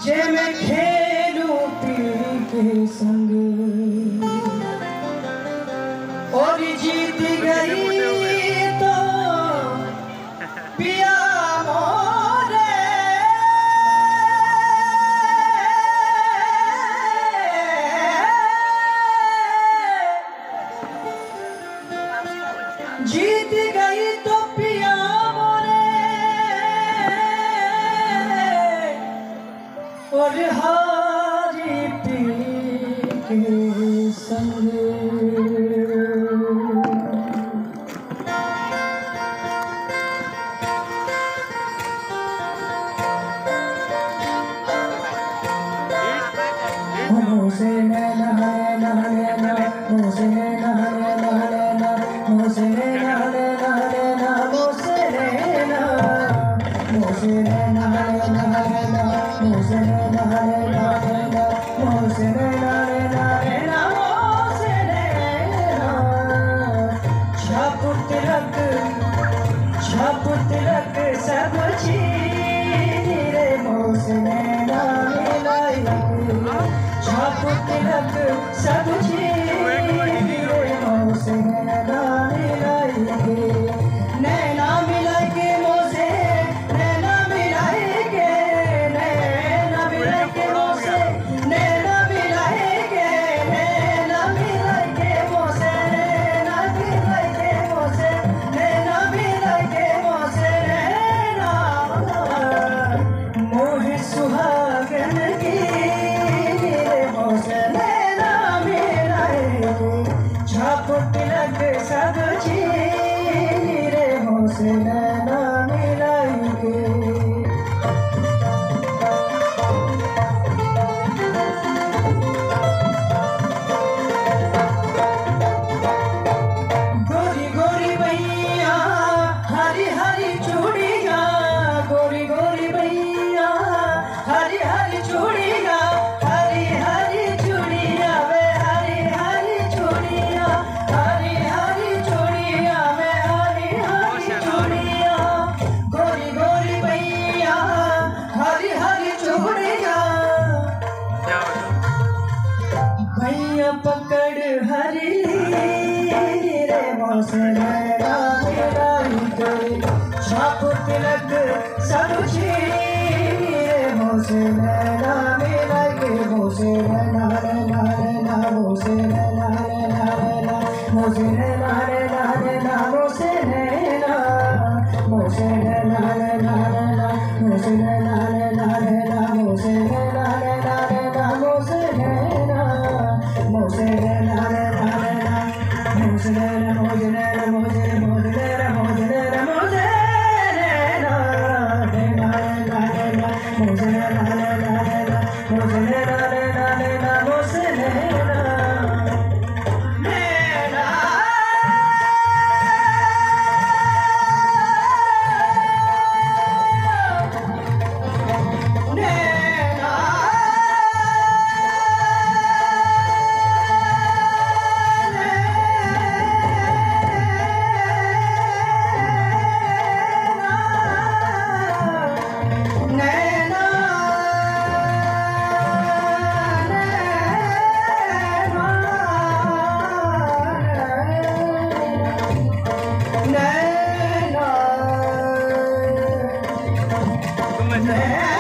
जे मैं खेलूं पी के संग और जीत गई तो पिया मोरे जीत गई तो पिया और हारी पी के संग मुझे नैना नैना नैना मुझे नैना नैना नैना मुझे नैना नैना नैना मुझे नैना मुझे नैना नैना नैना मुझे नैना नैना नैना मुझे नैना नैना नैना मुझे नैना छाप तिलक सब छीन रे मुझे नैना मिलाई छाप तिलक सब छीन रे मुझे नैना मिलाई नैना मिलाई के मुझे नैना मिलाई के नैना मिलाई के मुझे नैना मिलाई के नैना मिलाई के मुझे नैना मिलाई के मुझे नैना मिलाई के मुझे नैना मोह सुहागन की रे मुझे नैना मिलाई छाप तिलक सब छीन रे मुझे नैना मिलाई गोरी गोरी भैया हरी हरी चूड़िया गोरी गोरी भैया हरी हरी चूड़िया हरी हरी चूड़िया वे हरी हरी चूड़िया हरी हरी चूड़िया वे हरी हरी चूड़िया गोरी गोरी भैया हरी हरी चूड़िया भैया पकड़ हरी रे मुझे नैना मिलाई गई छाप तिलक सब छीन रे मुझे नैना मिलाई गई मुझे नैना नैना नैना मुझे नैना नैना नैना मुझे नैना नैना नैना मुझे नैना मुझे नैना नैना नैना मुझे नैना नैना नैना मुझे नैना नैना नैना मुझे नैना मुझे नैना नैना नैना मुझे नैना मुझे नैना मुझे मुझे नैना मुझे नैना मुझे नैना नैना नैना नैना मुझे नैना नैना नैना मुझे नैना नैना नैना मुझे नैना नैना नैना